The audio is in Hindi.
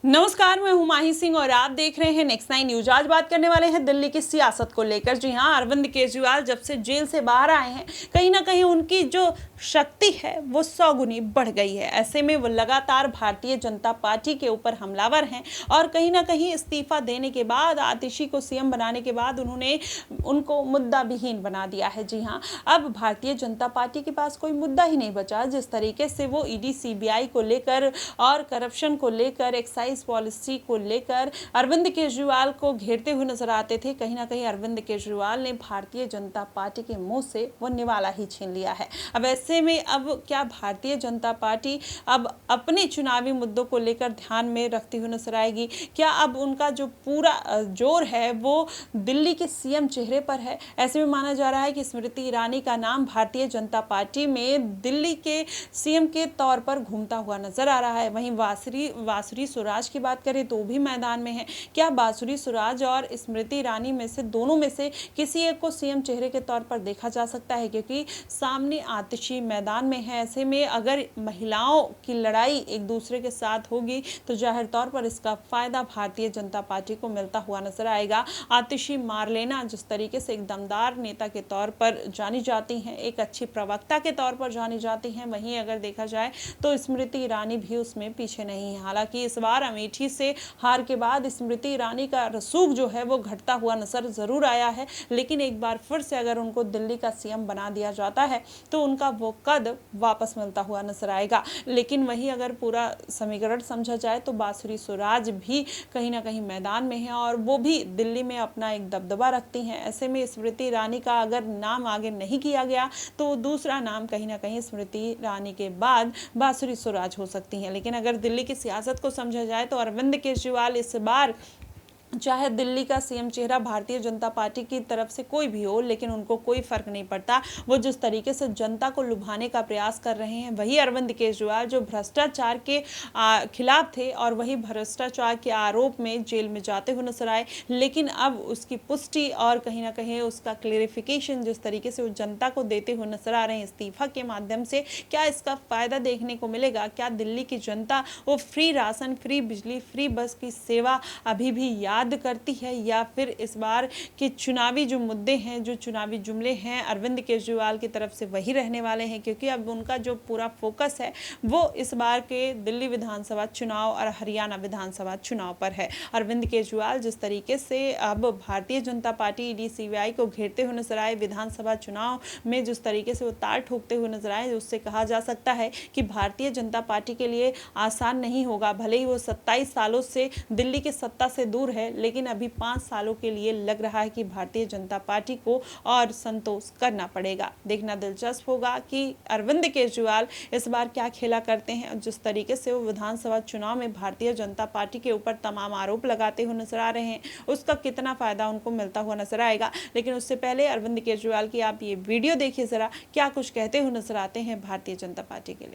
नमस्कार, मैं हूं माही सिंह और आप देख रहे हैं नेक्स्ट 9 न्यूज। आज बात करने वाले हैं दिल्ली की सियासत को लेकर। जी हां, अरविंद केजरीवाल जब से जेल से बाहर आए हैं, कहीं ना कहीं उनकी जो शक्ति है वो 100 गुनी बढ़ गई है। ऐसे में वो लगातार भारतीय जनता पार्टी के ऊपर हमलावर हैं और कहीं ना कहीं इस्तीफा देने के बाद, आतिशी को सीएम बनाने के बाद उन्होंने उनको मुद्दा विहीन बना दिया है। जी हाँ, अब भारतीय जनता पार्टी के पास कोई मुद्दा ही नहीं बचा। जिस तरीके से वो ईडी सीबीआई को लेकर और करप्शन को लेकर, एक्साइज पॉलिसी को लेकर अरविंद केजरीवाल को घेरते हुए नजर आते थे, कहीं ना कहीं अरविंद केजरीवाल ने भारतीय जनता पार्टी के मुंह से वो निवाला ही छीन लिया है। अब ऐसे में अब क्या भारतीय जनता पार्टी अब अपने चुनावी मुद्दों को लेकर ध्यान में रखती हुई नजर आएगी? क्या अब उनका जो पूरा जोर है वो दिल्ली के सीएम चेहरे पर है? ऐसे में माना जा रहा है कि स्मृति ईरानी का नाम भारतीय जनता पार्टी में दिल्ली के सीएम के तौर पर घूमता हुआ नजर आ रहा है। वहीं बांसुरी सुराज की बात करें तो भी मैदान में है। क्या बांसुरी सुराज और स्मृति ईरानी में से, दोनों में से किसी एक को सीएम चेहरे के तौर पर देखा जा सकता है? क्योंकि सामने आतिशी मैदान में है। ऐसे में अगर महिलाओं की लड़ाई एक दूसरे के साथ होगी तो जाहिर तौर पर इसका फायदा भारतीय जनता पार्टी को मिलता हुआ नजर आएगा। आतिशी मारलेना जिस तरीके से एक दमदार नेता के तौर पर जानी जाती हैं, एक अच्छी प्रवक्ता के तौर पर जानी जाती हैं, वहीं अगर देखा जाए तो स्मृति ईरानी भी उसमें पीछे नहीं है। हालांकि इस बार अमेठी से हार के बाद स्मृति ईरानी का रसूख जो है वो घटता हुआ नजर जरूर आया है, लेकिन एक बार फिर से अगर उनको दिल्ली का सीएम बना दिया जाता है तो उनका वो कद वापस मिलता हुआ नजर आएगा। लेकिन वहीं अगर पूरा समीकरण समझा जाए तो बांसुरी सुराज भी कहीं ना कहीं मैदान में है और वो भी दिल्ली में अपना एक दबदबा रखती हैं। ऐसे में स्मृति ईरानी का अगर नाम आगे नहीं किया गया तो दूसरा नाम कहीं ना कहीं स्मृति ईरानी के बाद बांसुरी सुराज हो सकती हैं। लेकिन अगर दिल्ली की सियासत को समझा जाए तो अरविंद केजरीवाल इस बार, चाहे दिल्ली का सीएम चेहरा भारतीय जनता पार्टी की तरफ से कोई भी हो, लेकिन उनको कोई फर्क नहीं पड़ता। वो जिस तरीके से जनता को लुभाने का प्रयास कर रहे हैं, वही अरविंद केजरीवाल जो भ्रष्टाचार के खिलाफ थे और वही भ्रष्टाचार के आरोप में जेल में जाते हुए नजर आए, लेकिन अब उसकी पुष्टि और कहीं ना कहीं उसका क्लेरिफिकेशन जिस तरीके से वो जनता को देते हुए नजर आ रहे हैं इस्तीफा के माध्यम से, क्या इसका फायदा देखने को मिलेगा? क्या दिल्ली की जनता वो फ्री राशन, फ्री बिजली, फ्री बस की सेवा अभी भी याद करती है, या फिर इस बार के चुनावी जो मुद्दे हैं, जो चुनावी जुमले हैं अरविंद केजरीवाल की तरफ से वही रहने वाले हैं? क्योंकि अब उनका जो पूरा फोकस है वो इस बार के दिल्ली विधानसभा चुनाव और हरियाणा विधानसभा चुनाव पर है। अरविंद केजरीवाल जिस तरीके से अब Bharatiya Janata party ED CBI को घेरते हुए नजर आए, विधानसभा चुनाव में जिस तरीके से वो तार ठोकते हुए नजर आए, उससे कहा जा सकता है कि भारतीय जनता पार्टी के लिए आसान नहीं होगा। भले ही वो 27 सालों से दिल्ली की सत्ता से दूर है, लेकिन अभी 5 सालों के लिए लग रहा है कि भारतीय जनता पार्टी को और संतोष करना पड़ेगा। देखना दिलचस्प होगा कि अरविंद केजरीवाल इस बार क्या खेला करते हैं और जिस तरीके से वो विधानसभा चुनाव में भारतीय जनता पार्टी के ऊपर तमाम आरोप लगाते हुए नजर आ रहे हैं, उसका कितना फायदा उनको मिलता हुआ नजर आएगा। लेकिन उससे पहले अरविंद केजरीवाल की आप ये वीडियो देखिए जरा, क्या कुछ कहते हुए नजर आते हैं भारतीय जनता पार्टी के लिए।